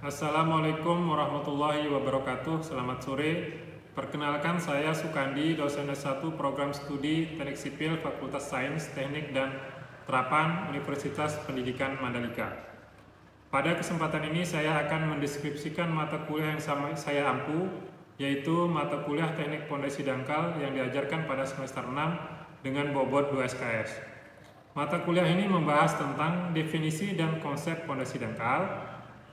Assalamualaikum warahmatullahi wabarakatuh. Selamat sore. Perkenalkan, saya Sukandi, dosen S1 Program Studi Teknik Sipil Fakultas Sains, Teknik dan Terapan Universitas Pendidikan Mandalika. Pada kesempatan ini saya akan mendeskripsikan mata kuliah yang saya ampu, yaitu mata kuliah Teknik Pondasi Dangkal yang diajarkan pada semester 6 dengan bobot 2 SKS. Mata kuliah ini membahas tentang definisi dan konsep pondasi dangkal,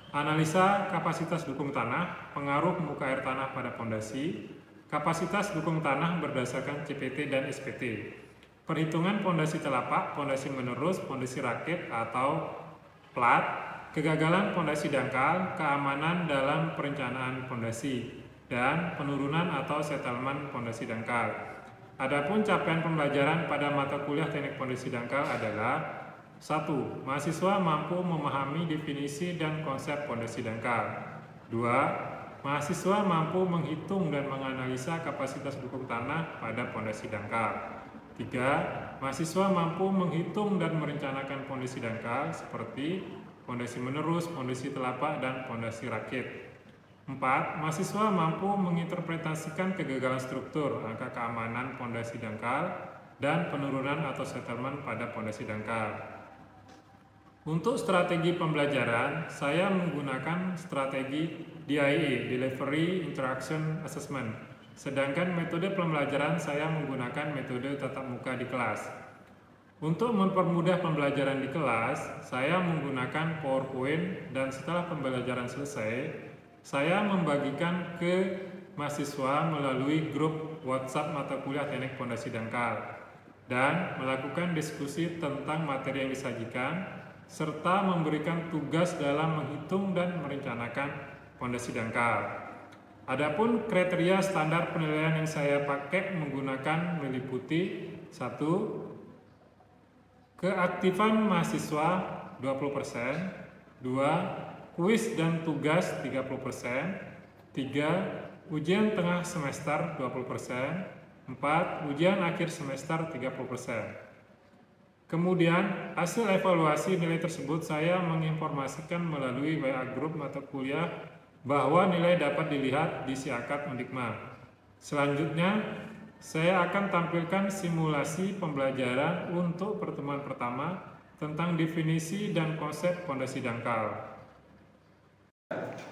analisa kapasitas dukung tanah, pengaruh muka air tanah pada pondasi, kapasitas dukung tanah berdasarkan CPT dan SPT, perhitungan pondasi telapak, pondasi menerus, pondasi rakit atau plat, kegagalan pondasi dangkal, keamanan dalam perencanaan pondasi, dan penurunan atau settlement pondasi dangkal. Adapun capaian pembelajaran pada mata kuliah teknik pondasi dangkal adalah: 1. Mahasiswa mampu memahami definisi dan konsep pondasi dangkal. 2. Mahasiswa mampu menghitung dan menganalisa kapasitas dukung tanah pada pondasi dangkal. 3. Mahasiswa mampu menghitung dan merencanakan pondasi dangkal seperti pondasi menerus, pondasi telapak, dan pondasi rakit. 4. Mahasiswa mampu menginterpretasikan kegagalan struktur, angka keamanan pondasi dangkal, dan penurunan atau settlement pada pondasi dangkal. Untuk strategi pembelajaran, saya menggunakan strategi DIA, Delivery Interaction Assessment. Sedangkan metode pembelajaran saya menggunakan metode tatap muka di kelas. Untuk mempermudah pembelajaran di kelas, saya menggunakan PowerPoint dan setelah pembelajaran selesai, saya membagikan ke mahasiswa melalui grup WhatsApp mata kuliah teknik pondasi dangkal dan melakukan diskusi tentang materi yang disajikan, serta memberikan tugas dalam menghitung dan merencanakan pondasi dangkal. Adapun kriteria standar penilaian yang saya pakai menggunakan meliputi: 1. Keaktifan mahasiswa 20%, 2. Kuis dan tugas 30%, 3. Ujian tengah semester 20%, 4. Ujian akhir semester 30%. Kemudian, hasil evaluasi nilai tersebut saya menginformasikan melalui WA Group mata kuliah bahwa nilai dapat dilihat di Siakat Undikma. Selanjutnya, saya akan tampilkan simulasi pembelajaran untuk pertemuan pertama tentang definisi dan konsep pondasi dangkal.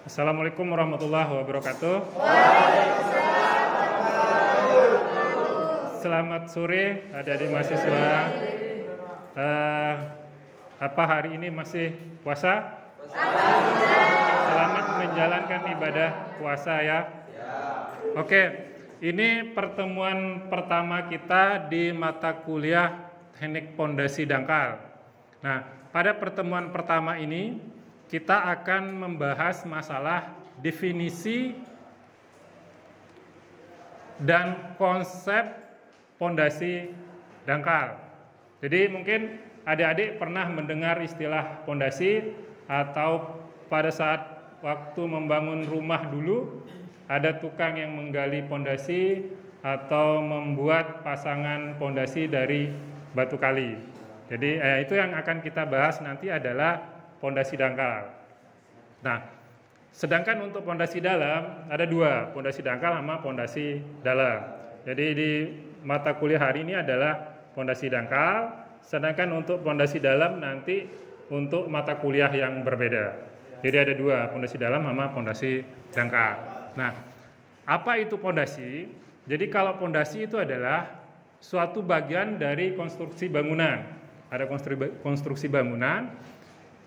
Assalamualaikum warahmatullahi wabarakatuh. Selamat sore adik-adik mahasiswa. Apa hari ini masih puasa? Selamat menjalankan ibadah puasa ya. Oke, ini pertemuan pertama kita di mata kuliah teknik pondasi dangkal. Nah, pada pertemuan pertama ini kita akan membahas masalah definisi dan konsep pondasi dangkal. Jadi mungkin adik-adik pernah mendengar istilah pondasi, atau pada saat waktu membangun rumah dulu ada tukang yang menggali pondasi atau membuat pasangan pondasi dari batu kali. Jadi itu yang akan kita bahas nanti adalah pondasi dangkal. Nah, sedangkan untuk pondasi dalam ada dua, pondasi dangkal sama pondasi dalam. Jadi di mata kuliah hari ini adalah pondasi dangkal, sedangkan untuk pondasi dalam nanti untuk mata kuliah yang berbeda. Jadi ada dua, pondasi dalam sama pondasi dangkal. Nah, apa itu pondasi? Jadi kalau pondasi itu adalah suatu bagian dari konstruksi bangunan. Ada konstruksi bangunan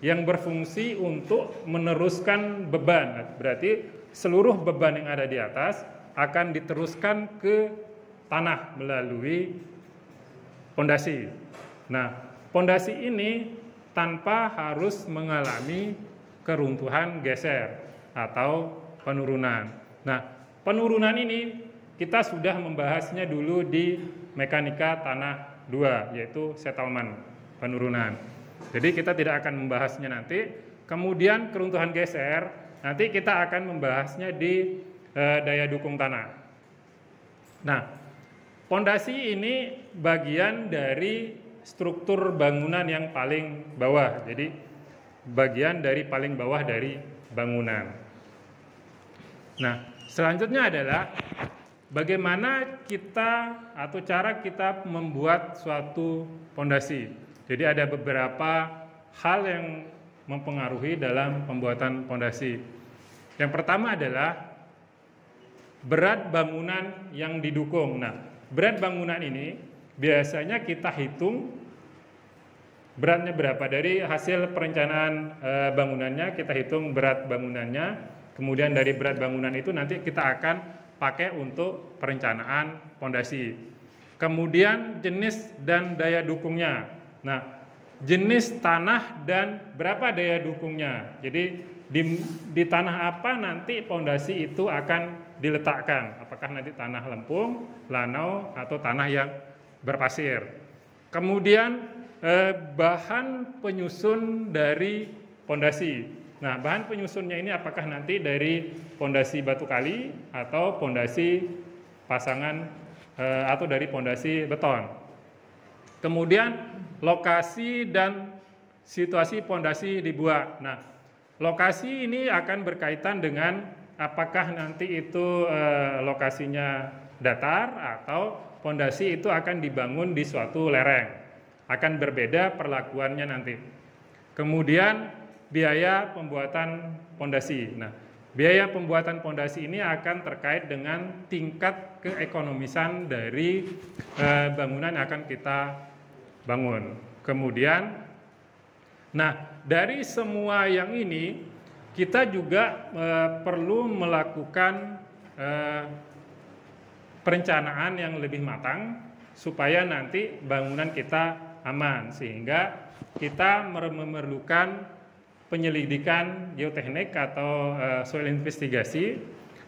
yang berfungsi untuk meneruskan beban. Berarti seluruh beban yang ada di atas akan diteruskan ke tanah melalui pondasi. Nah, pondasi ini tanpa harus mengalami keruntuhan geser atau penurunan. Nah, penurunan ini kita sudah membahasnya dulu di mekanika tanah 2, yaitu settlement, penurunan. Jadi kita tidak akan membahasnya nanti. Kemudian keruntuhan geser, nanti kita akan membahasnya di daya dukung tanah. Nah, pondasi ini bagian dari struktur bangunan yang paling bawah. Jadi bagian dari paling bawah dari bangunan. Nah, selanjutnya adalah bagaimana kita atau cara kita membuat suatu pondasi. Jadi ada beberapa hal yang mempengaruhi dalam pembuatan pondasi. Yang pertama adalah berat bangunan yang didukung. Nah, berat bangunan ini biasanya kita hitung beratnya berapa dari hasil perencanaan bangunannya, kita hitung berat bangunannya. Kemudian dari berat bangunan itu nanti kita akan pakai untuk perencanaan pondasi. Kemudian jenis dan daya dukungnya. Nah, jenis tanah dan berapa daya dukungnya. Jadi di tanah apa nanti pondasi itu akan diletakkan. Apakah nanti tanah lempung, lanau, atau tanah yang berpasir. Kemudian bahan penyusun dari pondasi. Nah, bahan penyusunnya ini apakah nanti dari pondasi batu kali atau pondasi pasangan atau dari pondasi beton. Kemudian lokasi dan situasi pondasi dibuat. Nah, lokasi ini akan berkaitan dengan apakah nanti itu lokasinya datar atau pondasi itu akan dibangun di suatu lereng. Akan berbeda perlakuannya nanti. Kemudian biaya pembuatan pondasi. Nah, biaya pembuatan pondasi ini akan terkait dengan tingkat keekonomisan dari bangunan yang akan kita bangun. Kemudian, nah dari semua yang ini kita juga perlu melakukan perencanaan yang lebih matang supaya nanti bangunan kita aman, sehingga kita memerlukan penyelidikan geoteknik atau soil investigasi.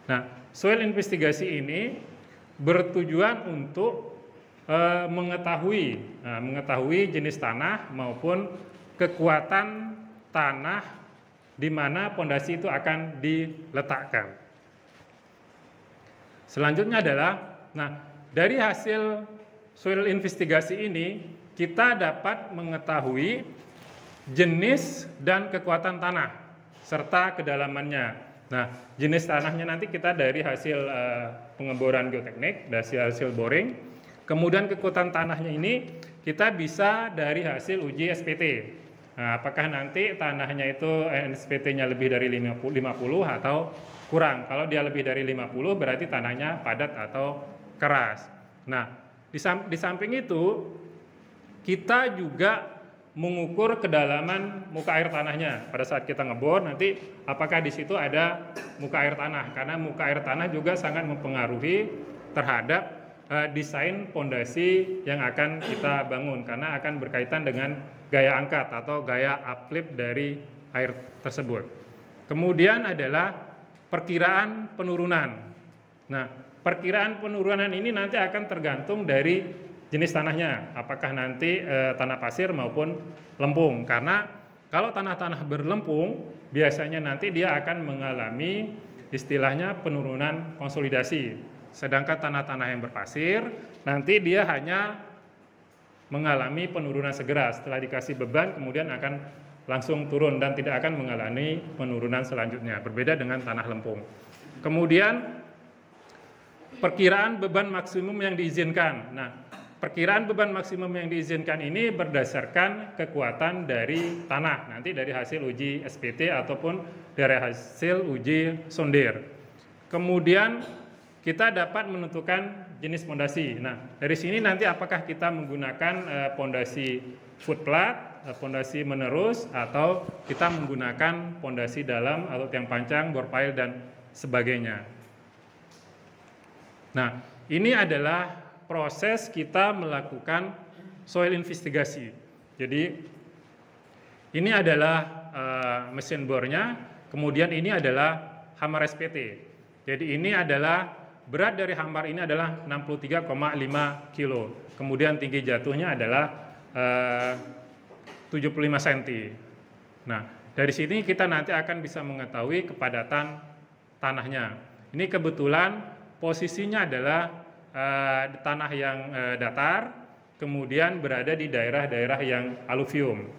Nah, soil investigasi ini bertujuan untuk mengetahui jenis tanah maupun kekuatan tanah di mana pondasi itu akan diletakkan. Selanjutnya adalah, nah dari hasil soil investigasi ini kita dapat mengetahui jenis dan kekuatan tanah serta kedalamannya. Nah, jenis tanahnya nanti kita dari hasil pengeboran geoteknik, dari hasil boring. Kemudian kekuatan tanahnya ini kita bisa dari hasil uji SPT. Nah, apakah nanti tanahnya itu SPT-nya lebih dari 50 atau kurang. Kalau dia lebih dari 50 berarti tanahnya padat atau keras. Nah, di samping itu kita juga mengukur kedalaman muka air tanahnya. Pada saat kita ngebor nanti apakah di situ ada muka air tanah, karena muka air tanah juga sangat mempengaruhi terhadap desain pondasi yang akan kita bangun, karena akan berkaitan dengan gaya angkat atau gaya uplift dari air tersebut. Kemudian adalah perkiraan penurunan. Nah, perkiraan penurunan ini nanti akan tergantung dari jenis tanahnya, apakah nanti tanah pasir maupun lempung. Karena kalau tanah-tanah berlempung, biasanya nanti dia akan mengalami istilahnya penurunan konsolidasi. Sedangkan tanah-tanah yang berpasir, nanti dia hanya mengalami penurunan segera. Setelah dikasih beban, kemudian akan langsung turun dan tidak akan mengalami penurunan selanjutnya. Berbeda dengan tanah lempung. Kemudian, perkiraan beban maksimum yang diizinkan. Nah, perkiraan beban maksimum yang diizinkan ini berdasarkan kekuatan dari tanah, nanti dari hasil uji SPT ataupun dari hasil uji sondir. Kemudian kita dapat menentukan jenis pondasi. Nah, dari sini nanti apakah kita menggunakan pondasi footplat, pondasi menerus, atau kita menggunakan pondasi dalam atau tiang panjang, bor pile dan sebagainya. Nah, ini adalah proses kita melakukan soil investigasi. Jadi ini adalah mesin bornya, kemudian ini adalah hammer SPT. Jadi ini adalah berat dari hammer ini adalah 63,5 kilo. Kemudian tinggi jatuhnya adalah 75 cm. Nah, dari sini kita nanti akan bisa mengetahui kepadatan tanahnya. Ini kebetulan posisinya adalah tanah yang datar, kemudian berada di daerah-daerah yang aluvium.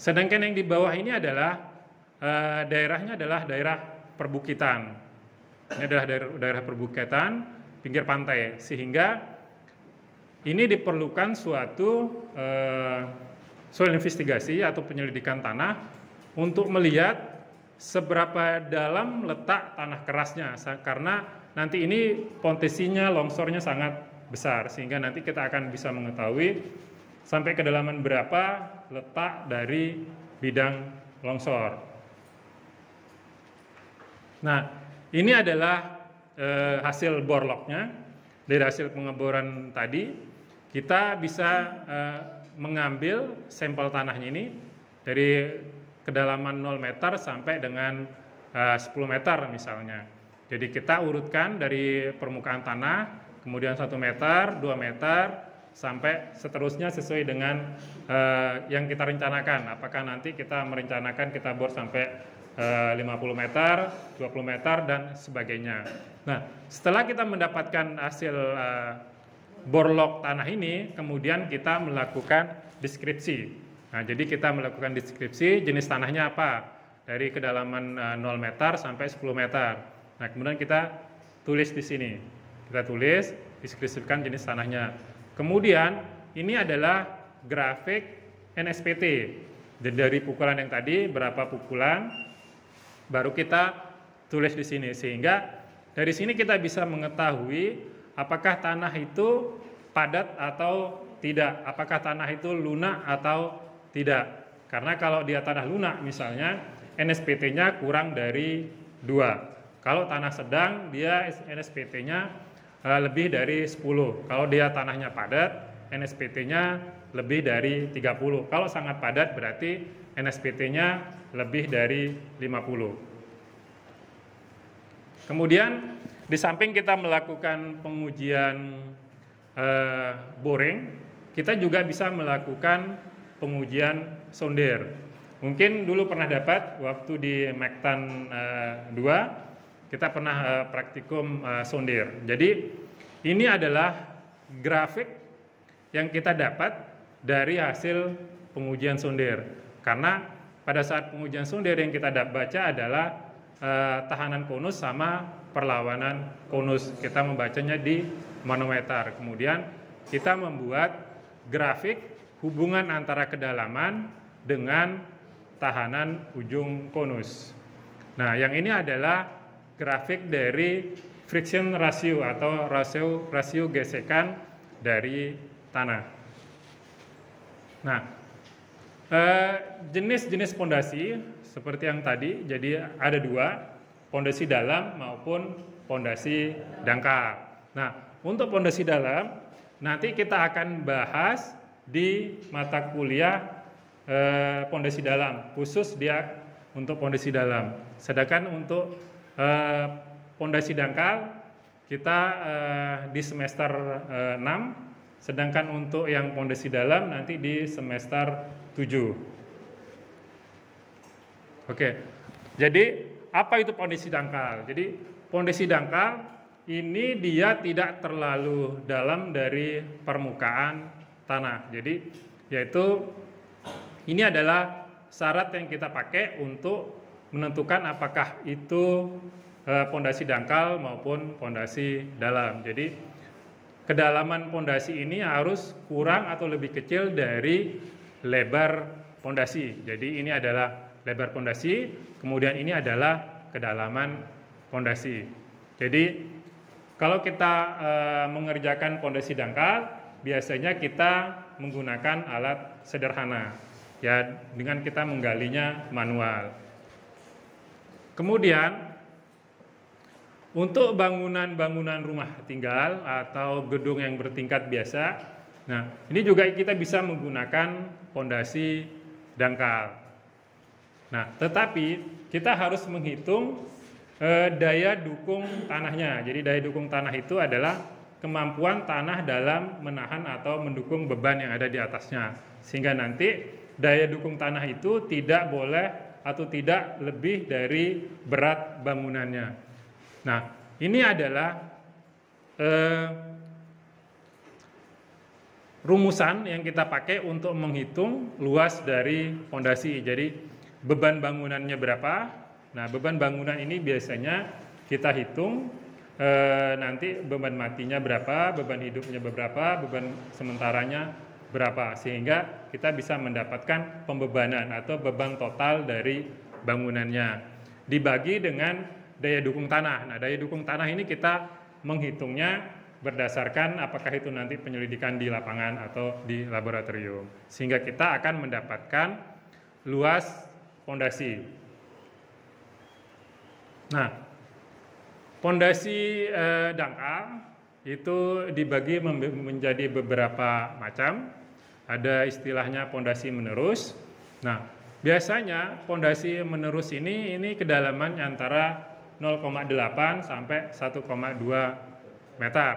Sedangkan yang di bawah ini adalah daerahnya adalah daerah perbukitan. Ini adalah daerah perbukitan pinggir pantai, sehingga ini diperlukan suatu soil investigasi atau penyelidikan tanah untuk melihat seberapa dalam letak tanah kerasnya, karena nanti ini potensinya longsornya sangat besar, sehingga nanti kita akan bisa mengetahui sampai kedalaman berapa letak dari bidang longsor. Nah, ini adalah hasil bore lognya. Dari hasil pengeboran tadi, kita bisa mengambil sampel tanahnya ini dari kedalaman 0 meter sampai dengan 10 meter misalnya. Jadi kita urutkan dari permukaan tanah, kemudian 1 meter, 2 meter, sampai seterusnya sesuai dengan yang kita rencanakan. Apakah nanti kita merencanakan kita bor sampai 50 meter, 20 meter, dan sebagainya. Nah, setelah kita mendapatkan hasil bor log tanah ini, kemudian kita melakukan deskripsi. Nah, jadi kita melakukan deskripsi jenis tanahnya apa, dari kedalaman 0 meter sampai 10 meter. Nah, kemudian kita tulis di sini. Kita tulis, deskripsikan jenis tanahnya. Kemudian ini adalah grafik NSPT. Dari pukulan yang tadi, berapa pukulan, baru kita tulis di sini. Sehingga dari sini kita bisa mengetahui apakah tanah itu padat atau tidak, apakah tanah itu lunak atau tidak. Karena kalau dia tanah lunak misalnya, NSPT-nya kurang dari 2. Kalau tanah sedang, dia NSPT-nya lebih dari 10. Kalau dia tanahnya padat, NSPT-nya lebih dari 30. Kalau sangat padat berarti NSPT-nya lebih dari 50. Kemudian di samping kita melakukan pengujian boring, kita juga bisa melakukan pengujian sonder. Mungkin dulu pernah dapat waktu di Mektan 2, kita pernah praktikum sonder. Jadi ini adalah grafik yang kita dapat dari hasil pengujian sonder. Karena pada saat pengujian sonder yang kita baca adalah tahanan konus sama perlawanan konus. Kita membacanya di manometer. Kemudian kita membuat grafik hubungan antara kedalaman dengan tahanan ujung konus. Nah, yang ini adalah grafik dari friction ratio atau rasio gesekan dari tanah. Nah, jenis-jenis pondasi seperti yang tadi, jadi ada 2, pondasi dalam maupun pondasi dangkal. Nah, untuk pondasi dalam nanti kita akan bahas di mata kuliah pondasi dalam, khusus dia untuk pondasi dalam. Sedangkan untuk pondasi dangkal kita di semester 6, sedangkan untuk yang pondasi dalam nanti di semester 7. Oke. Jadi apa itu pondasi dangkal? Jadi pondasi dangkal ini dia tidak terlalu dalam dari permukaan tanah. Jadi yaitu ini adalah syarat yang kita pakai untuk menentukan apakah itu pondasi dangkal maupun pondasi dalam. Jadi kedalaman pondasi ini harus kurang atau lebih kecil dari lebar pondasi. Jadi ini adalah lebar pondasi, kemudian ini adalah kedalaman pondasi. Jadi kalau kita mengerjakan pondasi dangkal, biasanya kita menggunakan alat sederhana, ya, dengan kita menggalinya manual. Kemudian untuk bangunan-bangunan rumah tinggal atau gedung yang bertingkat biasa, nah ini juga kita bisa menggunakan pondasi dangkal. Nah, tetapi kita harus menghitung daya dukung tanahnya. Jadi daya dukung tanah itu adalah kemampuan tanah dalam menahan atau mendukung beban yang ada di atasnya. Sehingga nanti daya dukung tanah itu tidak boleh atau tidak lebih dari berat bangunannya. Nah, ini adalah rumusan yang kita pakai untuk menghitung luas dari pondasi. Jadi beban bangunannya berapa? Nah, beban bangunan ini biasanya kita hitung nanti beban matinya berapa, beban hidupnya berapa, beban sementaranya berapa, sehingga kita bisa mendapatkan pembebanan atau beban total dari bangunannya dibagi dengan daya dukung tanah. Nah, daya dukung tanah ini kita menghitungnya berdasarkan apakah itu nanti penyelidikan di lapangan atau di laboratorium, sehingga kita akan mendapatkan luas pondasi. Nah, pondasi dangkal itu dibagi menjadi beberapa macam. Ada istilahnya pondasi menerus. Nah, biasanya pondasi menerus ini kedalaman antara 0,8 sampai 1,2 meter.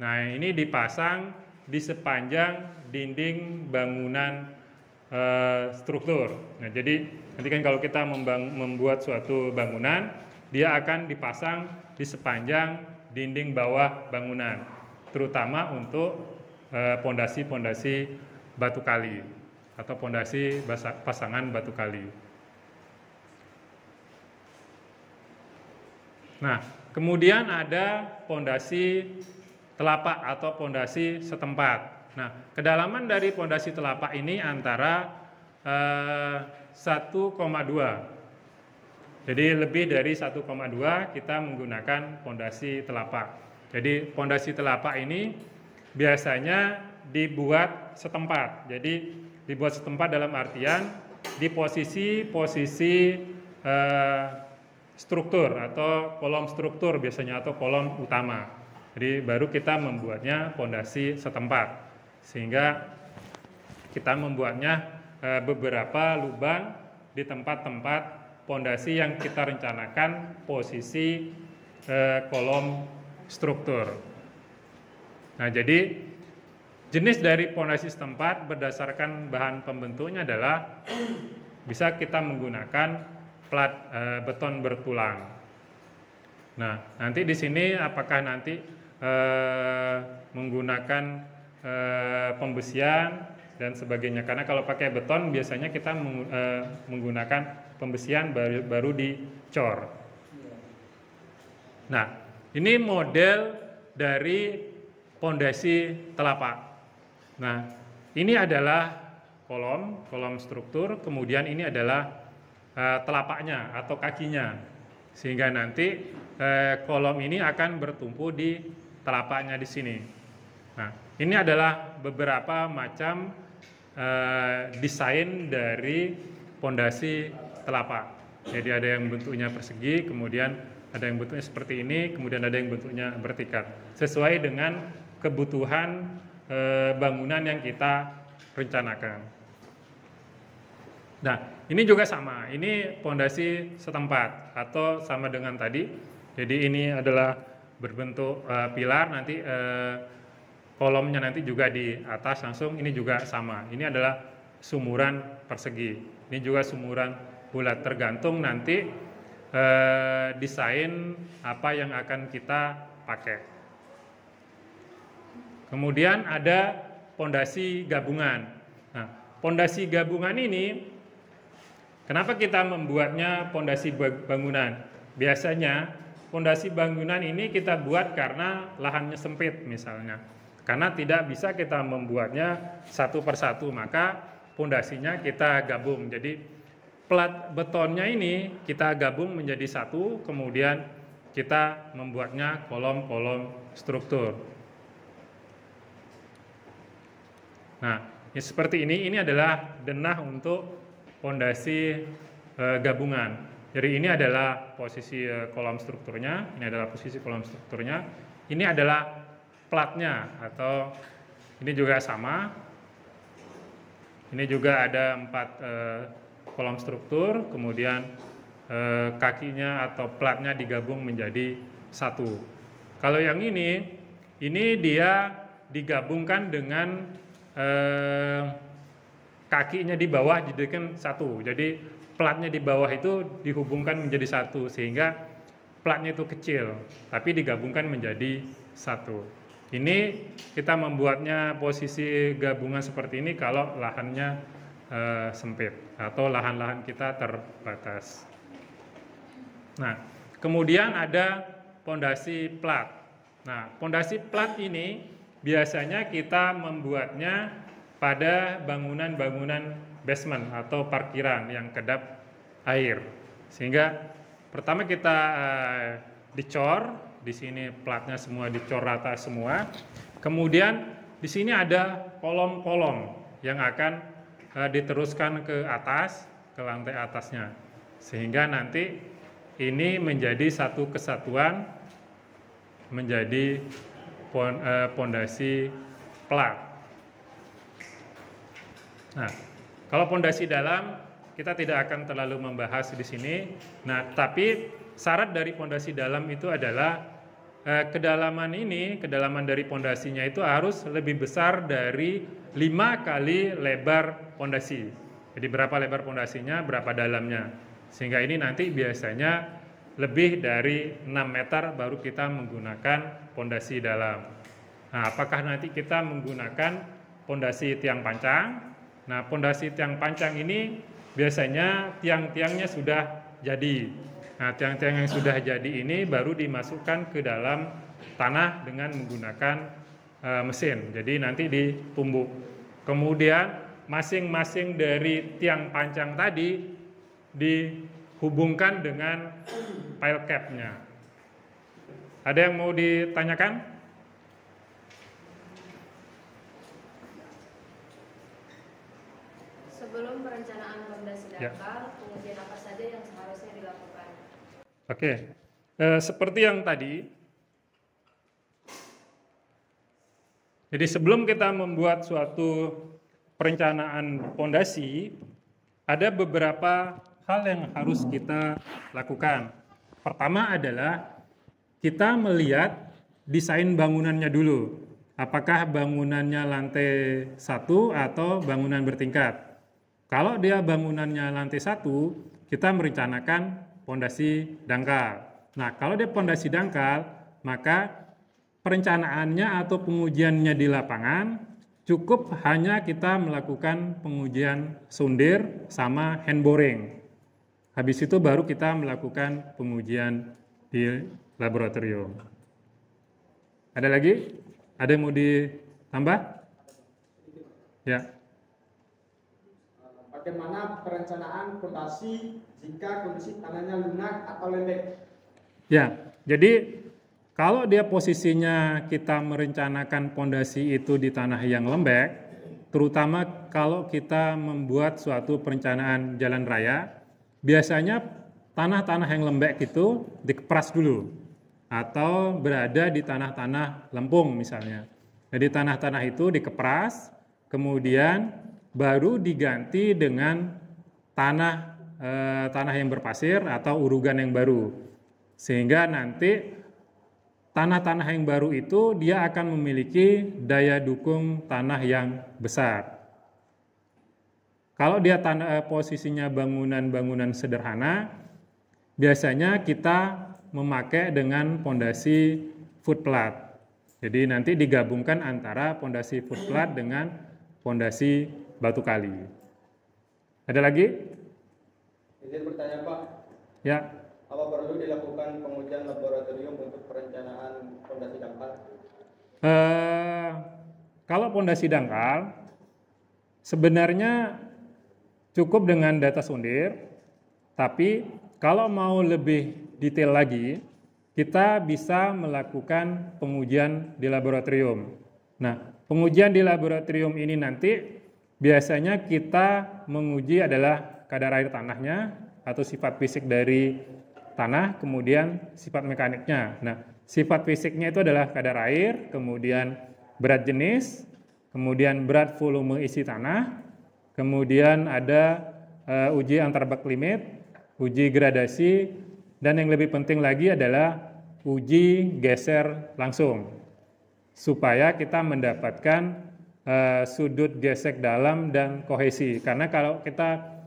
Nah, ini dipasang di sepanjang dinding bangunan struktur. Nah, jadi nanti kan kalau kita membuat suatu bangunan, dia akan dipasang di sepanjang dinding bawah bangunan, terutama untuk pondasi-pondasi batu kali atau pondasi pasangan batu kali. Nah, kemudian ada pondasi telapak atau pondasi setempat. Nah, kedalaman dari pondasi telapak ini antara 1,2. Jadi lebih dari 1,2 kita menggunakan pondasi telapak. Jadi pondasi telapak ini biasanya dibuat setempat. Jadi dibuat setempat dalam artian di posisi struktur atau kolom struktur biasanya atau kolom utama. Jadi baru kita membuatnya pondasi setempat. Sehingga kita membuatnya beberapa lubang di tempat-tempat pondasi yang kita rencanakan posisi kolom struktur. Nah, jadi jenis dari pondasi setempat berdasarkan bahan pembentuknya adalah bisa kita menggunakan plat beton bertulang. Nah, nanti di sini apakah nanti menggunakan pembesian dan sebagainya. Karena kalau pakai beton biasanya kita menggunakan pembesian baru dicor. Nah, ini model dari pondasi telapak. Nah, ini adalah kolom struktur, kemudian ini adalah telapaknya atau kakinya. Sehingga nanti kolom ini akan bertumpu di telapaknya di sini. Nah, ini adalah beberapa macam desain dari pondasi telapak. Jadi ada yang bentuknya persegi, kemudian ada yang bentuknya seperti ini, kemudian ada yang bentuknya vertikal. Sesuai dengan kebutuhan bangunan yang kita rencanakan. Nah, ini juga sama. Ini pondasi setempat atau sama dengan tadi. Jadi ini adalah berbentuk pilar, nanti kolomnya nanti juga di atas langsung. Ini juga sama. Ini adalah sumuran persegi. Ini juga sumuran bulat, tergantung nanti desain apa yang akan kita pakai. Kemudian ada pondasi gabungan. Nah, pondasi gabungan ini kenapa kita membuatnya pondasi bangunan? Biasanya pondasi bangunan ini kita buat karena lahannya sempit misalnya. Karena tidak bisa kita membuatnya satu persatu, maka pondasinya kita gabung. Jadi plat betonnya ini kita gabung menjadi satu, kemudian kita membuatnya kolom-kolom struktur. Nah, ya seperti ini adalah denah untuk pondasi gabungan. Jadi ini adalah posisi kolom strukturnya, ini adalah posisi kolom strukturnya, ini adalah platnya atau ini juga sama. Ini juga ada 4 kolom struktur, kemudian kakinya atau platnya digabung menjadi satu. Kalau yang ini dia digabungkan dengan kakinya di bawah dijadikan satu. Jadi platnya di bawah itu dihubungkan menjadi satu, sehingga platnya itu kecil, tapi digabungkan menjadi satu. Ini kita membuatnya posisi gabungan seperti ini kalau lahannya sempit atau lahan-lahan kita terbatas. Nah, kemudian ada pondasi plat. Nah, pondasi plat ini biasanya kita membuatnya pada bangunan-bangunan basement atau parkiran yang kedap air. Sehingga pertama kita dicor. Di sini platnya semua dicor rata semua. Kemudian di sini ada kolom-kolom yang akan diteruskan ke atas, ke lantai atasnya. Sehingga nanti ini menjadi satu kesatuan, menjadi pondasi plat. Nah, kalau pondasi dalam kita tidak akan terlalu membahas di sini. Nah, tapi syarat dari pondasi dalam itu adalah kedalaman dari pondasinya itu harus lebih besar dari 5 kali lebar pondasi. Jadi berapa lebar pondasinya, berapa dalamnya. Sehingga ini nanti biasanya lebih dari 6 meter baru kita menggunakan pondasi dalam. Nah, apakah nanti kita menggunakan pondasi tiang pancang? Nah, pondasi tiang pancang ini biasanya tiang-tiangnya sudah jadi. Nah, tiang-tiang yang sudah jadi ini baru dimasukkan ke dalam tanah dengan menggunakan mesin. Jadi nanti ditumbuk. Kemudian masing-masing dari tiang pancang tadi dihubungkan dengan pile cap-nya. Ada yang mau ditanyakan? Sebelum perencanaan pondasi dangkal, pengujian apa saja yang seharusnya dilakukan? Oke, seperti yang tadi. Jadi sebelum kita membuat suatu perencanaan pondasi, ada beberapa hal yang harus kita lakukan. Pertama adalah kita melihat desain bangunannya dulu. Apakah bangunannya lantai 1 atau bangunan bertingkat? Kalau dia bangunannya lantai 1, kita merencanakan pondasi dangkal. Nah, kalau dia pondasi dangkal, maka perencanaannya atau pengujiannya di lapangan cukup hanya kita melakukan pengujian sondir sama hand boring. Habis itu baru kita melakukan pengujian di laboratorium. Ada lagi? Ada yang mau ditambah? Ya. Bagaimana perencanaan pondasi jika kondisi tanahnya lunak atau lembek? Ya, jadi kalau dia posisinya kita merencanakan pondasi itu di tanah yang lembek, terutama kalau kita membuat suatu perencanaan jalan raya, biasanya tanah-tanah yang lembek itu dikeras dulu atau berada di tanah-tanah lempung misalnya. Jadi tanah-tanah itu dikeras, kemudian baru diganti dengan tanah yang berpasir atau urugan yang baru. Sehingga nanti tanah-tanah yang baru itu dia akan memiliki daya dukung tanah yang besar. Kalau dia posisinya bangunan-bangunan sederhana, biasanya kita memakai dengan pondasi footplat. Jadi nanti digabungkan antara pondasi footplat dengan pondasi batu kali. Ada lagi? Izin bertanya, Pak. Ya. Apa perlu dilakukan pengujian laboratorium untuk perencanaan pondasi dangkal? Kalau pondasi dangkal, sebenarnya cukup dengan data sondir, tapi kalau mau lebih detail lagi, kita bisa melakukan pengujian di laboratorium. Nah, pengujian di laboratorium ini nanti biasanya kita menguji adalah kadar air tanahnya atau sifat fisik dari tanah, kemudian sifat mekaniknya. Nah, sifat fisiknya itu adalah kadar air, kemudian berat jenis, kemudian berat volume isi tanah, kemudian ada uji antarbak limit, uji gradasi, dan yang lebih penting lagi adalah uji geser langsung, supaya kita mendapatkan sudut gesek dalam dan kohesi. Karena kalau kita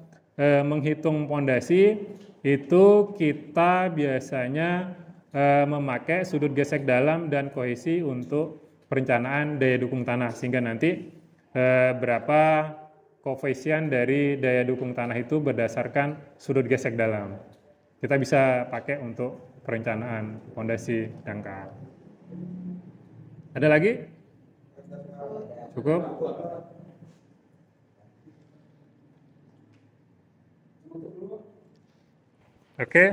menghitung pondasi itu kita biasanya memakai sudut gesek dalam dan kohesi untuk perencanaan daya dukung tanah, sehingga nanti berapa koefisien dari daya dukung tanah itu berdasarkan sudut gesek dalam. Kita bisa pakai untuk perencanaan fondasi dangkal. Ada lagi? Cukup? Oke.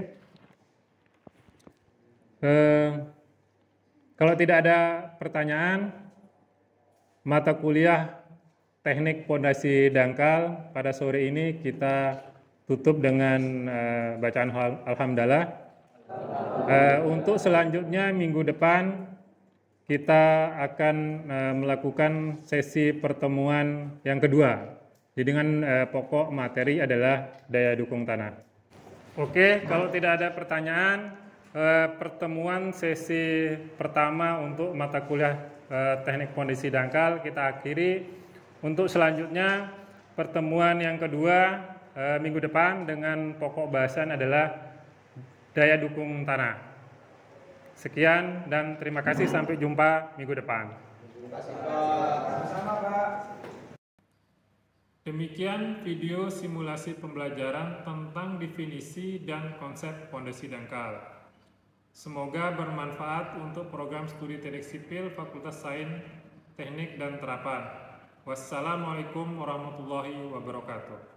Kalau tidak ada pertanyaan, mata kuliah teknik fondasi dangkal pada sore ini kita tutup dengan bacaan alhamdulillah. Untuk selanjutnya minggu depan kita akan melakukan sesi pertemuan yang kedua. Jadi dengan pokok materi adalah daya dukung tanah. Oke, kalau tidak ada pertanyaan, pertemuan sesi pertama untuk mata kuliah teknik fondasi dangkal kita akhiri. Untuk selanjutnya pertemuan yang kedua minggu depan dengan pokok bahasan adalah daya dukung tanah. Sekian dan terima kasih, sampai jumpa minggu depan. Terima kasih Pak. Sama Pak. Demikian video simulasi pembelajaran tentang definisi dan konsep fondasi dangkal. Semoga bermanfaat untuk program studi teknik sipil Fakultas Sains, Teknik dan Terapan. Wassalamualaikum warahmatullahi wabarakatuh.